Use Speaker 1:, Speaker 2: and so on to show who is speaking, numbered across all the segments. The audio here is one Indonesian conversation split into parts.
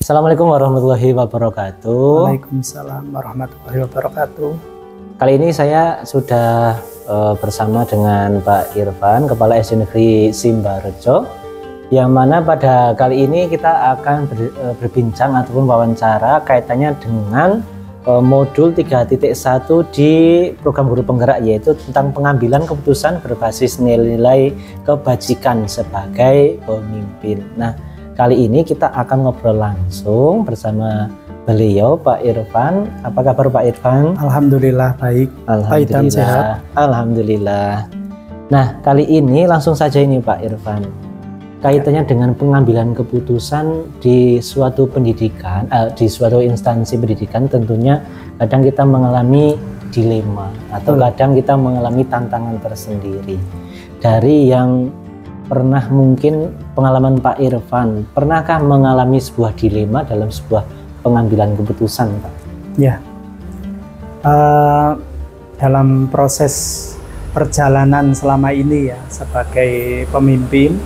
Speaker 1: Assalamualaikum warahmatullahi wabarakatuh.
Speaker 2: Waalaikumsalam warahmatullahi wabarakatuh.
Speaker 1: Kali ini saya sudah bersama dengan Pak Irfan, Kepala SD Negeri Simbarjo, yang mana pada kali ini kita akan berbincang ataupun wawancara kaitannya dengan modul 3.1 di program guru penggerak, yaitu tentang pengambilan keputusan berbasis nilai kebajikan sebagai pemimpin. Nah, kali ini kita akan ngobrol langsung bersama beliau, Pak Irfan. Apa kabar Pak Irfan?
Speaker 2: Alhamdulillah baik.
Speaker 1: Alhamdulillah.
Speaker 2: Sehat.
Speaker 1: Alhamdulillah. Nah, kali ini langsung saja ini Pak Irfan. Kaitannya dengan pengambilan keputusan di suatu pendidikan, di suatu instansi pendidikan, tentunya kadang kita mengalami dilema atau kadang kita mengalami tantangan tersendiri. Dari yang pernah mungkin pengalaman Pak Irfan, pernahkah mengalami sebuah dilema dalam sebuah pengambilan keputusan, Pak?
Speaker 2: Ya, dalam proses perjalanan selama ini ya sebagai pemimpin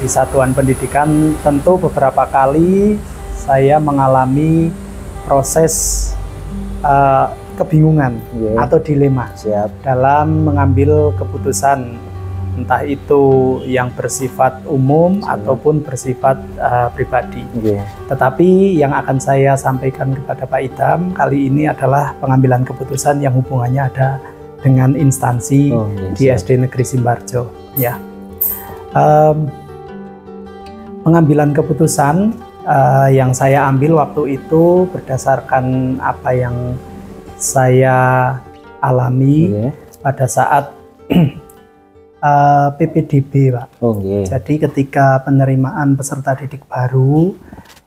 Speaker 2: di satuan pendidikan, tentu beberapa kali saya mengalami proses kebingungan atau dilema dalam mengambil keputusan, entah itu yang bersifat umum ataupun bersifat pribadi. Tetapi yang akan saya sampaikan kepada Pak Idham kali ini adalah pengambilan keputusan yang hubungannya ada dengan instansi di SD Negeri Simbarjo. Ya, pengambilan keputusan yang saya ambil waktu itu berdasarkan apa yang saya alami pada saat PPDB, Pak. Jadi ketika penerimaan peserta didik baru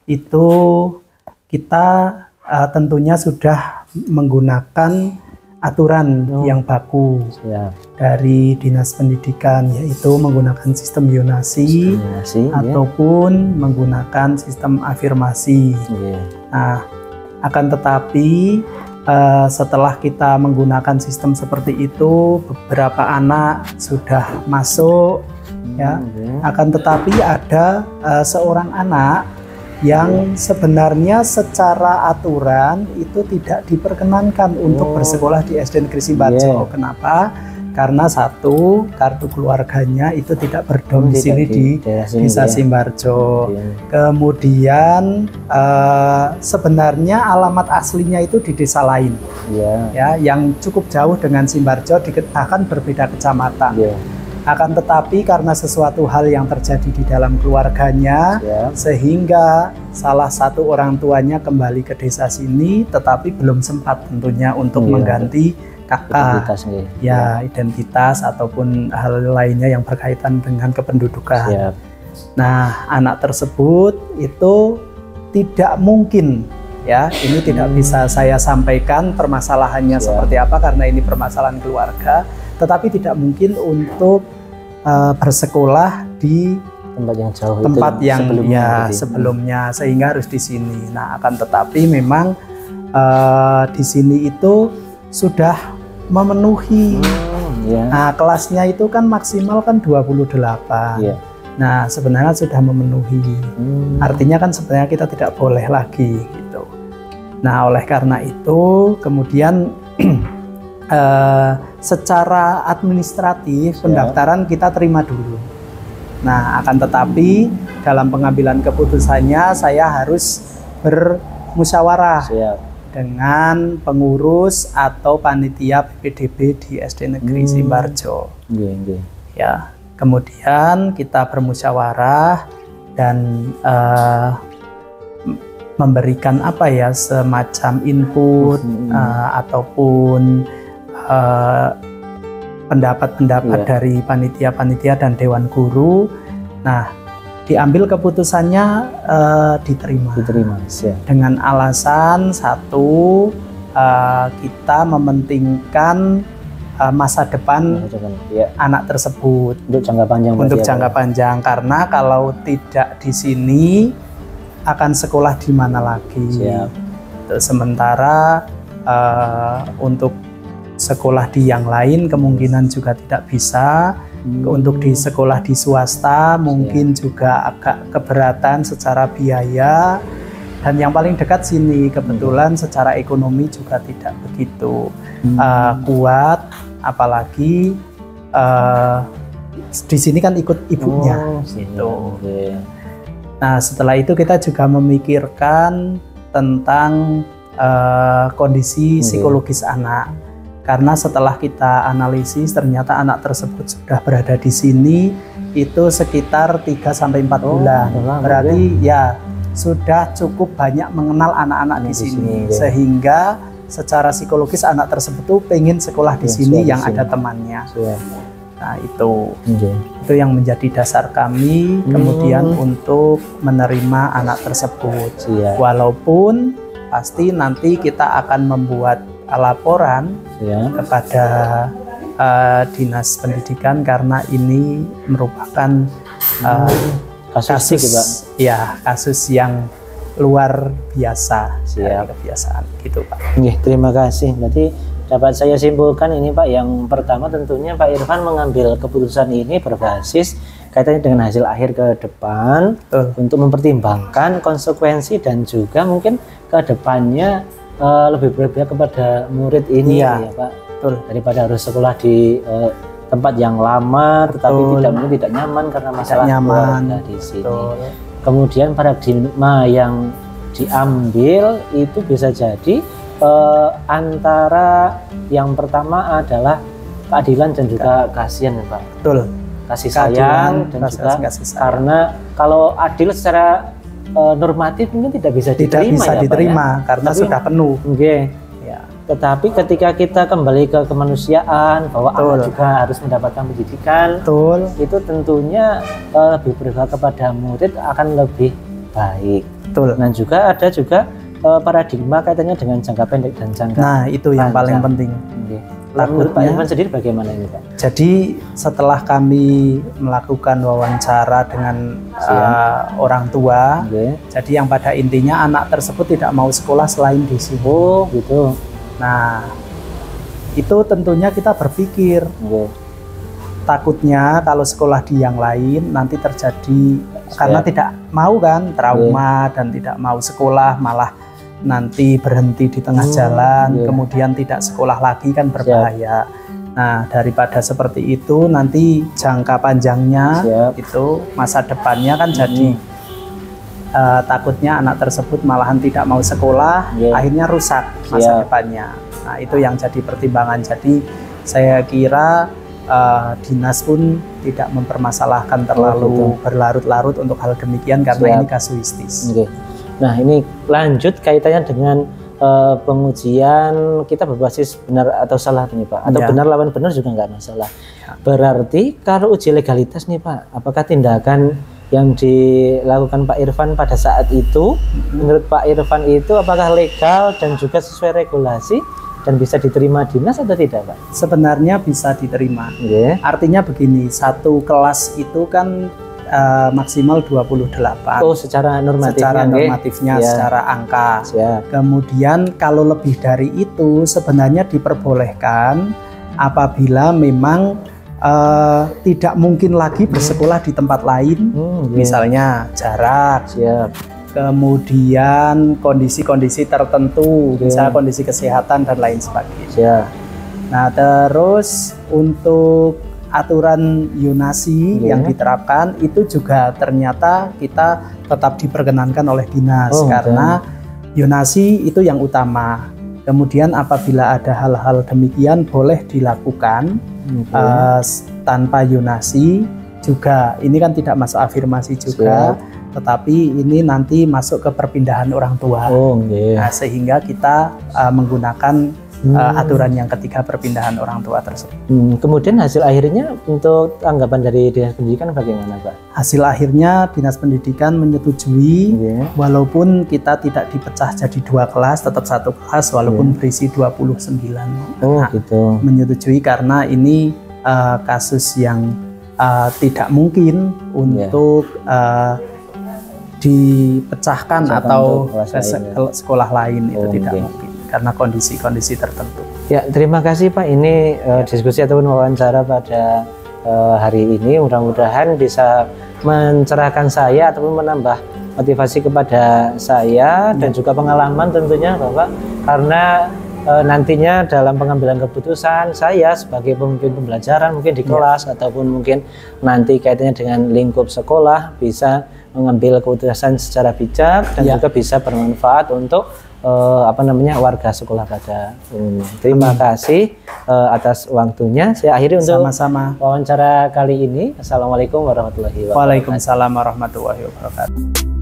Speaker 2: itu kita tentunya sudah menggunakan aturan yang baku dari Dinas Pendidikan, yaitu menggunakan sistem yonasi ataupun menggunakan sistem afirmasi. Nah, akan tetapi setelah kita menggunakan sistem seperti itu, beberapa anak sudah masuk, akan tetapi ada seorang anak yang sebenarnya secara aturan itu tidak diperkenankan untuk bersekolah di SD Negeri Simbarjo. Kenapa? Karena satu, kartu keluarganya itu tidak berdomisili di Desa Simbarjo. Kemudian sebenarnya alamat aslinya itu di desa lain, ya, yang cukup jauh dengan Simbarjo, bahkan berbeda kecamatan. Akan tetapi karena sesuatu hal yang terjadi di dalam keluarganya, sehingga salah satu orang tuanya kembali ke desa sini, tetapi belum sempat tentunya untuk mengganti kakak, identitas ataupun hal lainnya yang berkaitan dengan kependudukan. Nah, anak tersebut itu tidak mungkin, ini tidak bisa saya sampaikan permasalahannya seperti apa karena ini permasalahan keluarga, tetapi tidak mungkin untuk bersekolah di
Speaker 1: tempat yang jauh,
Speaker 2: tempat yang sebelumnya, sehingga harus di sini. Nah, akan tetapi memang di sini itu sudah memenuhi. Nah, kelasnya itu kan maksimal kan 28. Nah, sebenarnya sudah memenuhi. Artinya kan sebenarnya kita tidak boleh lagi gitu. Nah, oleh karena itu kemudian secara administratif pendaftaran kita terima dulu. Nah, akan tetapi dalam pengambilan keputusannya saya harus bermusyawarah dengan pengurus atau panitia PPDB di SD Negeri Simbarjo. Ya, kemudian kita bermusyawarah dan memberikan semacam input ataupun pendapat-pendapat dari panitia-panitia dan dewan guru. Nah, diambil keputusannya diterima. Dengan alasan satu, kita mementingkan masa depan anak tersebut untuk jangka panjang. Karena kalau tidak di sini akan sekolah di mana lagi. Sementara untuk sekolah di yang lain kemungkinan juga tidak bisa. Untuk di sekolah di swasta mungkin juga agak keberatan secara biaya, dan yang paling dekat sini kebetulan secara ekonomi juga tidak begitu kuat, apalagi di sini kan ikut ibunya gitu. Nah setelah itu kita juga memikirkan tentang kondisi psikologis anak. Karena setelah kita analisis ternyata anak tersebut sudah berada di sini itu sekitar 3-4 bulan. Berarti ya sudah cukup banyak mengenal anak-anak di sini. Sehingga secara psikologis anak tersebut tuh pengen sekolah di sini yang ada temannya. Nah itu yang menjadi dasar kami kemudian untuk menerima anak tersebut. Walaupun pasti nanti kita akan membuat laporan kepada dinas pendidikan karena ini merupakan kasus yang luar biasa dari kebiasaan gitu Pak.
Speaker 1: Terima kasih. Berarti dapat saya simpulkan ini Pak, yang pertama tentunya Pak Irfan mengambil keputusan ini berbasis kaitannya dengan hasil akhir ke depan untuk mempertimbangkan konsekuensi dan juga mungkin ke depannya lebih berpihak kepada murid ini ya Pak. Daripada harus sekolah di tempat yang lama tetapi tidak nyaman karena masalah keluarga di sini. Kemudian paradigma yang diambil itu bisa jadi antara yang pertama adalah keadilan dan juga kasihan Pak. Kasih sayang dan juga karena kalau adil secara normatif mungkin tidak bisa diterima
Speaker 2: karena sudah penuh.
Speaker 1: Tetapi ketika kita kembali ke kemanusiaan bahwa anak juga harus mendapatkan pendidikan, itu tentunya lebih berpihak kepada murid akan lebih baik. Dan juga ada paradigma kaitannya dengan jangka pendek dan jangka panjang.
Speaker 2: Nah itu yang paling penting.
Speaker 1: Menurut Pak Irfan sendiri bagaimana ini Pak?
Speaker 2: Jadi setelah kami melakukan wawancara dengan orang tua, jadi yang pada intinya anak tersebut tidak mau sekolah selain di sini.
Speaker 1: Gitu.
Speaker 2: Nah itu tentunya kita berpikir takutnya kalau sekolah di yang lain nanti terjadi karena tidak mau kan trauma dan tidak mau sekolah malah nanti berhenti di tengah jalan, kemudian tidak sekolah lagi kan berbahaya. Nah daripada seperti itu nanti jangka panjangnya itu masa depannya kan jadi takutnya anak tersebut malahan tidak mau sekolah, akhirnya rusak masa depannya. Nah itu yang jadi pertimbangan. Jadi saya kira dinas pun tidak mempermasalahkan terlalu berlarut-larut untuk hal demikian karena ini kasuistis.
Speaker 1: Nah ini lanjut kaitannya dengan pengujian kita berbasis benar atau salah nih Pak, atau benar lawan benar juga nggak masalah. Berarti kalau uji legalitas nih Pak, apakah tindakan yang dilakukan Pak Irfan pada saat itu menurut Pak Irfan itu apakah legal dan juga sesuai regulasi dan bisa diterima dinas atau tidak Pak?
Speaker 2: Sebenarnya bisa diterima. Artinya begini, satu kelas itu kan maksimal 28.
Speaker 1: Secara normatifnya,
Speaker 2: secara normatifnya, secara angka. Kemudian kalau lebih dari itu sebenarnya diperbolehkan apabila memang tidak mungkin lagi bersekolah di tempat lain, misalnya jarak. Kemudian kondisi-kondisi tertentu, misalnya kondisi kesehatan dan lain sebagainya. Nah terus untuk aturan yonasi yang diterapkan itu juga ternyata kita tetap diperkenankan oleh dinas karena yonasi itu yang utama. Kemudian apabila ada hal-hal demikian boleh dilakukan tanpa yonasi juga. Ini kan tidak masuk afirmasi juga, tetapi ini nanti masuk ke perpindahan orang tua. Nah, sehingga kita menggunakan aturan yang ketiga perpindahan orang tua tersebut.
Speaker 1: Kemudian hasil akhirnya untuk tanggapan dari Dinas Pendidikan bagaimana Pak?
Speaker 2: Hasil akhirnya Dinas Pendidikan menyetujui walaupun kita tidak dipecah jadi 2 kelas, tetap 1 kelas walaupun berisi 29. Menyetujui karena ini kasus yang tidak mungkin untuk dipecahkan atau ke sekolah lain itu tidak mungkin karena kondisi-kondisi tertentu.
Speaker 1: Ya, terima kasih Pak. Ini diskusi ataupun wawancara pada hari ini mudah-mudahan bisa mencerahkan saya ataupun menambah motivasi kepada saya dan juga pengalaman tentunya Bapak, karena nantinya dalam pengambilan keputusan saya sebagai pemimpin pembelajaran mungkin di kelas ataupun mungkin nanti kaitannya dengan lingkup sekolah bisa mengambil keputusan secara bijak dan juga bisa bermanfaat untuk warga sekolah pada umumnya. Terima kasih atas waktunya. Saya akhiri untuk wawancara kali ini. Assalamualaikum warahmatullahi wabarakatuh.
Speaker 2: Waalaikumsalam warahmatullahi wabarakatuh.